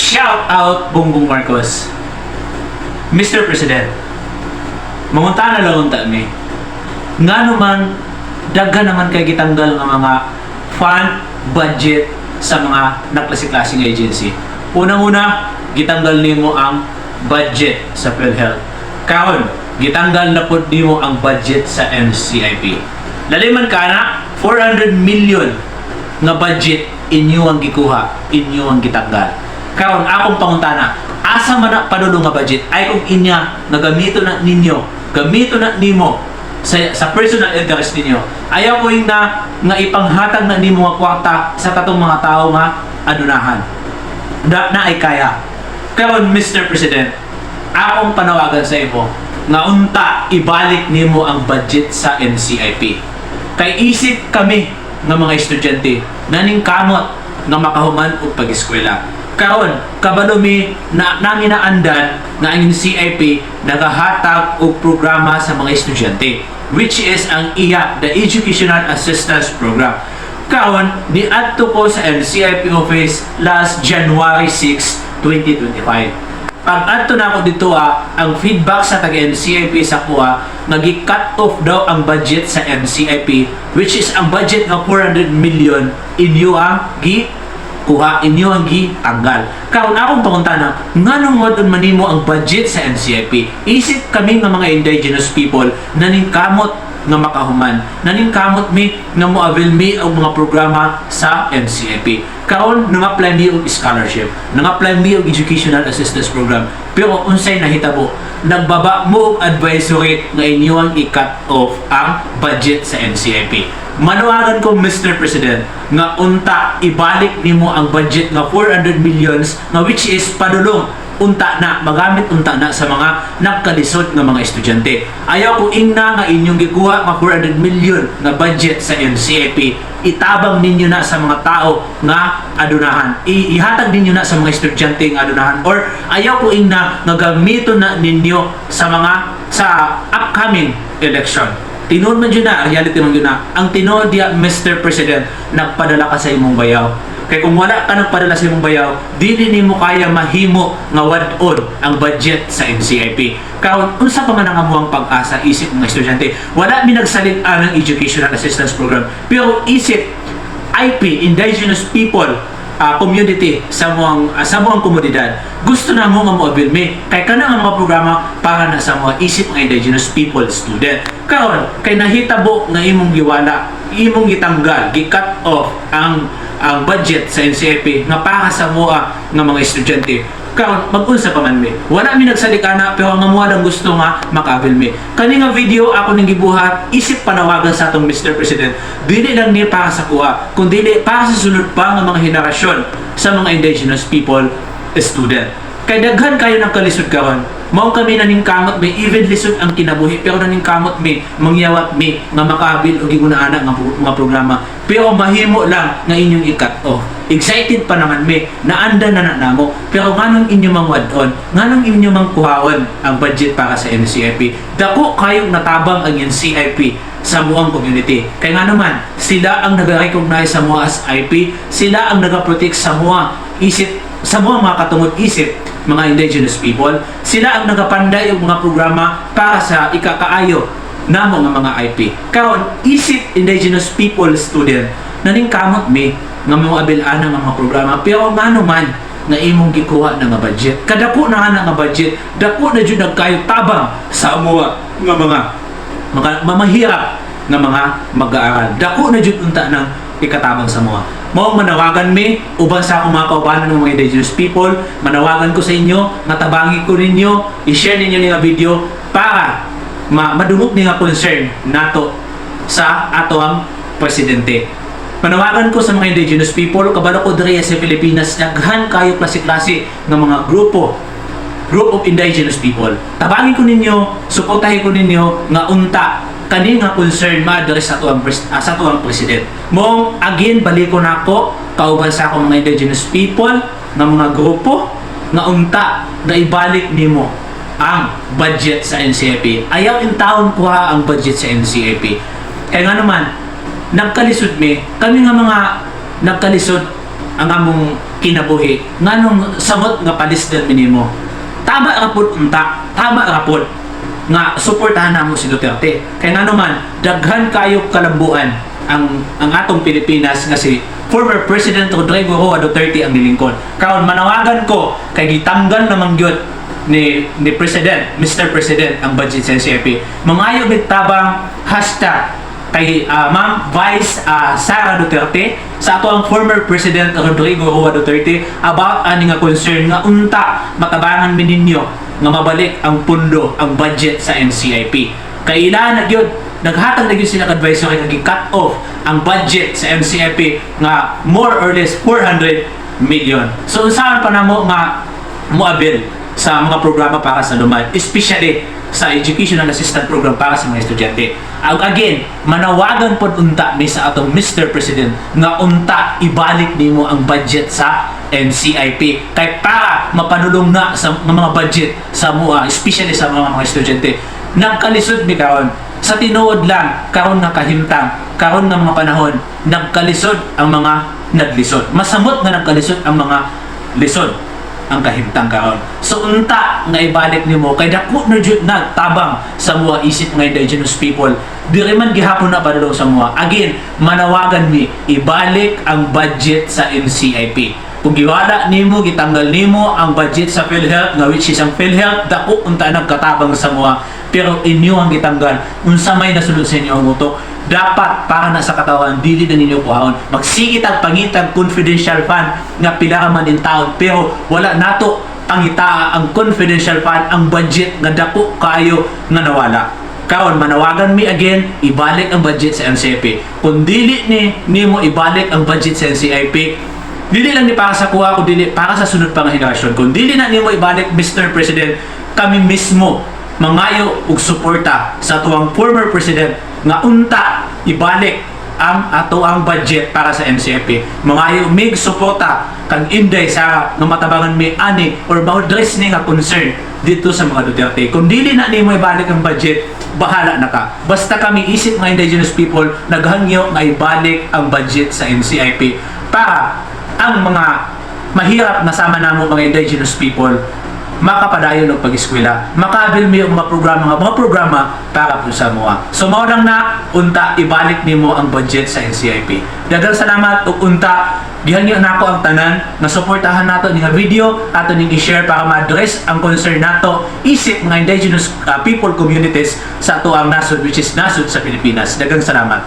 Shout out Bongbong Marcos. Mr. President, mangunta na lang unta mi. Nga naman, daghan naman kay gitanggal ng mga fund budget sa mga naklase-klaseng agency. Unang-una, gitanggal nimo ang budget sa PhilHealth. Karon, gitanggal na pod nimo ang budget sa NCIP. Laliman ka na, 400 million nga budget inyo ang gikuha, inyo ang gitanggal. Karon, akong pangutana, asa man na padulong nga budget ay kung inya nagamito na ninyo, gamito na nimo sa personal interest ninyo. Ayaw ko yung nga ipanghatag na nimo nga kwarta sa katong mga tao nga adunahan. Na ay kaya. Karon, Mr. President, akong panawagan sa imo nga unta ibalik nimo ang budget sa NCIP. Kay isip kami nga mga estudyante naning kamot nga makahuman og pag-eskwela. Karon, kabalo mi na namin naandan na ang NCIP nagahatag og programa sa mga estudyante, which is ang iya, the Educational Assistance Program. Karon, niadto ko sa NCIP office last January 6, 2025. Pag adto na ako dito ang feedback sa taga-NCIP sa kuha, nagi-cut off daw ang budget sa NCIP, which is ang budget ng 400 million inyo ang kuha, inyo ang gitanggal. Karon akong pangutana, nganong wadon manimo ang budget sa NCIP? Isip kami nga mga indigenous people naning kamot nga makahuman, naning kamot mi nga mo-avail mi ang mga programa sa NCIP. Karon nang-apply mi og scholarship, nang-apply mi og educational assistance program, pero unsay nahitabo, nagbaba mo og advisory nga inyo ang i-cut off ang budget sa NCIP. Manawagan ko, Mr. President, nga unta ibalik nimo ang budget nga 400 millions nga which is padulong unta na, magamit unta na sa mga nagkalisod nga mga estudyante. Ayaw ko ingna nga inyong gikuha nga 400 million nga budget sa NCIP, itabang ninyo na sa mga tao nga adunahan. Ihatag ninyo na sa mga estudyante nga adunahan, or ayaw ko ingna nga gamiton na ninyo sa upcoming election. Tinuod man yun na, reality man yun na. Ang tinuod diya, Mr. President, nagpadala ka sa imong bayaw. Kaya kung wala ka nagpadala sa imong bayaw, dili nimo kaya mahimo nga wad-on ang budget sa NCIP. Karon, unsa pa man ang amuang pag-asa isip mga estudyante, wala mi nagsalit ang Educational Assistance Program, pero isip IP, Indigenous People community sa muang komunidad, gusto na mo nga mo-avail mi kay kana nga mga programa para na sa mga isip ng indigenous people student. Karon kay nahitabo nga imong giwala, imong gitanggal, gi-cut off ang budget sa NCIP nga para sa mga mga estudyante. Karon mag-unsa pa man mi, wala mi nagsalikana, pero nga mo lang gusto nga maka-avail mi. Kani nga video ako ning gibuhat, isip panawagan sa atong Mr. President, dili lang ni para sa kuha, kundi para sa sunod pa nga mga henerasyon sa mga indigenous people student. Kay daghan kayo ng kalisod karon, mao kami naning kamot may even lisod ang kinabuhi, pero naning kamot may mangyawat mi nga makabil og gigunaana nga programa, pero mahimo lang nga inyong i-cut off. Excited pa naman mi, naanda na namo, pero nganong inyo mang wad-on, nganong inyo mang kuhaon ang budget para sa NCIP? Dako kayong natabang ang NCIP sa muang community. Kaya nga naman, sila ang nag-recognize sa mua as IP, sila ang nag-protect sa mua isip, sa mga katungod isip mga indigenous people, sila ang nagapanday og mga programa para sa ikakaayo namo nga mga IP. Karon isip indigenous people student naning kamot mi nga moabil-ana nga mga programa, pero ngano man nga imong gikuha na nga budget, kadako na nga budget, dako na jud nagkayo tabang sa amuha nga mga mamahirap nga mga mag-aaral, dako na jud unta nang ikatabang sa mga. Mao manawagan mi uban sa akong mga kaubanan ng mga indigenous people, manawagan ko sa inyo, natabangi ko ninyo, i-share ninyo ni nga video para madungog ni nga concern nato sa ato ang presidente. Manawagan ko sa mga indigenous people, kabalo ko diri sa Pilipinas, daghan kayo klase-klase ng mga group of indigenous people. Tabangin ko ninyo, suportahin ko ninyo nga unta kani nga concern ma-address sa tuwang president. Mong again baliko na ako kauban sa akong mga indigenous people nga mga grupo nga unta na ibalik nimo ang budget sa NCIP. Ayaw in taon kuha ang budget sa NCIP. Kaya nga naman nagkalisod mi, kami nga mga nagkalisod ang among kinabuhi nganong samot nga palisdan minimo. Tama ra pud unta, tama ra pud nga suportahan namo si Duterte. Kay ngano man daghan kayo kalambuan ang atong Pilipinas nga si former President Rodrigo Roa Duterte ang nilingkod. Karon manawagan ko kay gitanggal namang gyud ni President, Mr. President ang budget sa NCIP. Mangayo bitabang hashtag kay Ma'am Vice Sara Duterte sa ato ang former President Rodrigo Roa Duterte about ani nga concern nga unta matabangan mi ninyo nga mabalik ang pundo, ang budget sa NCIP. Kay ilan na gyud naghatag na gyud sila ka advisory nga gi-cut off ang budget sa NCIP nga more or less 400 million. So unsaon pa namo nga moabil sa mga programa para sa lumad, especially sa educational assistant program para sa mga estudyante. Again, manawagan pod unta mi sa atong Mr. President nga unta ibalik nimo ang budget sa NCIP kay para mapanulong na sa mga budget sa mua, especially sa mga estudyante. Nagkalisod mi karon sa tinuod lang karon nga kahimtang, karon nga mga panahon nagkalisod ang mga naglisod. Masamot nga nagkalisod ang mga lisod ang kahimtang karon. So unta nga ibalik nimo kay dako na jud nagtabang sa mga isip nga indigenous people. Diri man gihapon na padulong sa mga. Again, manawagan mi ibalik ang budget sa NCIP. Kung giwala nimo, gitanggal nimo ang budget sa PhilHealth nga which is ang PhilHealth dako unta nagkatabang sa mga, pero inyo ang gitanggal. Unsa may nasulod sa inyo ang utok, dapat para na sa katawan dili na ninyo kuhaon. Magsigit ang pangitang confidential fund nga pila ka man in taon, pero wala nato pangitaa ang confidential fund, ang budget nga dako kayo nga nawala. Karon manawagan mi again, ibalik ang budget sa NCIP. Kung dili nimo ibalik ang budget sa NCIP, dili lang ni para sa kuha ko, dili para sa sunod pang henerasyon. Kung dili na nimo ibalik, Mr. President, kami mismo mangayo og suporta sa tuwang former president nga unta ibalik ang ato ang budget para sa NCIP. Mangayo mig suporta kang inday sa nga matabangan mi ani or boundaries ni nga concern dito sa mga Duterte. Kung dili na nimo ibalik ang budget, bahala na ka. Basta kami isip mga indigenous people naghangyo nga ibalik ang budget sa NCIP para ang mga mahirap na sama namo mga indigenous people makapadayon og pag-eskwela, makabil mi og mga programa para po sa mga. So mao lang na unta ibalik nimo ang budget sa NCIP. Daghang salamat ug unta gihangyo nako ang tanan nga suportahan nato ni nga video ato ning i-share para ma-address ang concern nato isip mga indigenous people communities sa ato ang nasod which is nasod sa Pilipinas. Daghang salamat.